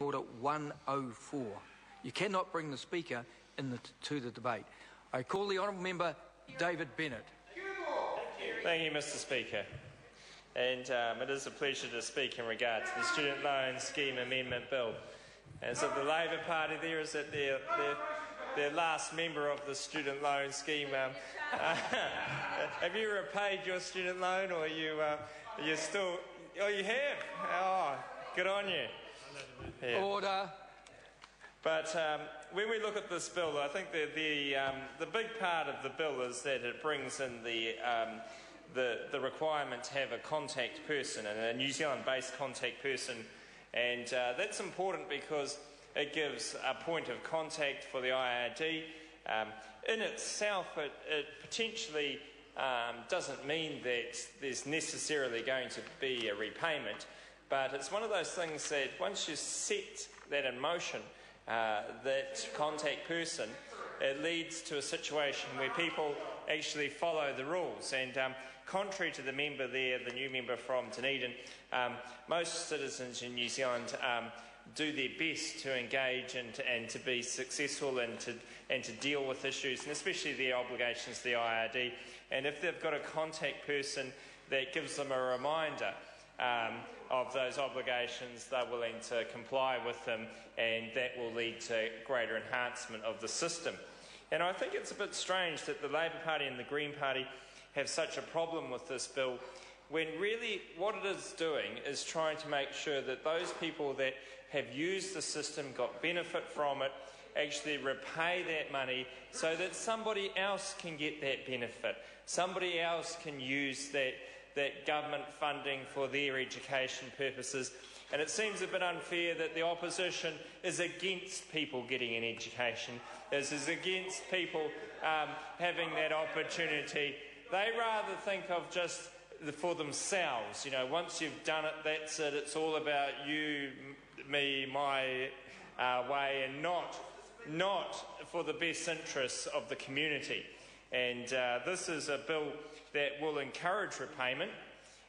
Order 104. You cannot bring the Speaker to the debate. I call the Honourable Member David Bennett. Thank you, Mr Speaker. And it is a pleasure to speak in regard to the Student Loan Scheme Amendment Bill. And so the Labor Party there is at their last member of the Student Loan Scheme. Have you repaid your student loan, or you still? Oh, you have. Oh, good on you. Yeah. Order. But when we look at this bill, I think the big part of the bill is that it brings in the requirement to have a contact person, and a New Zealand-based contact person, and that's important because it gives a point of contact for the IRD. In itself, it potentially doesn't mean that there's necessarily going to be a repayment, but it's one of those things that once you set that in motion, that contact person, it leads to a situation where people actually follow the rules. And contrary to the member there, the new member from Dunedin, most citizens in New Zealand do their best to engage and to be successful and to deal with issues, and especially their obligations to the IRD. And if they've got a contact person that gives them a reminder of those obligations, they're willing to comply with them, and that will lead to greater enhancement of the system. And I think it's a bit strange that the Labor Party and the Green Party have such a problem with this bill, when really what it is doing is trying to make sure that those people that have used the system, got benefit from it, actually repay that money so that somebody else can get that benefit. Somebody else can use that government funding for their education purposes. And it seems a bit unfair that the opposition is against people getting an education, is against people having that opportunity. They rather think of just for themselves. You know, once you've done it, that's it. It's all about you, me, my way, and not for the best interests of the community. And this is a bill that will encourage repayment,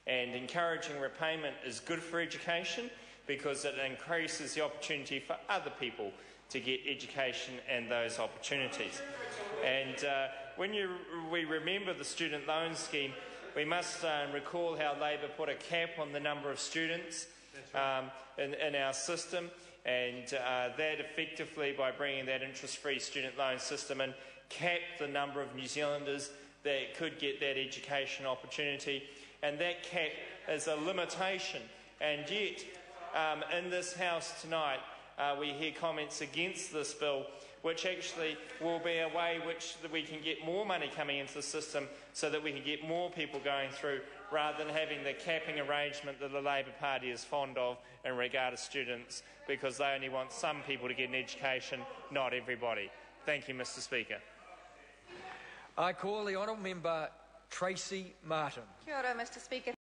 and encouraging repayment is good for education because it increases the opportunity for other people to get education and those opportunities. And when we remember the student loan scheme, we must recall how Labor put a cap on the number of students in our system, and that effectively, by bringing that interest-free student loan system in, capped the number of New Zealanders that could get that education opportunity, and that cap is a limitation. And yet, in this House tonight, we hear comments against this bill, which actually will be a way which we can get more money coming into the system so that we can get more people going through, rather than having the capping arrangement that the Labor Party is fond of in regard to students, because they only want some people to get an education, not everybody. Thank you, Mr Speaker. I call the Honourable Member Tracy Martin. Kia ora, Mr Speaker.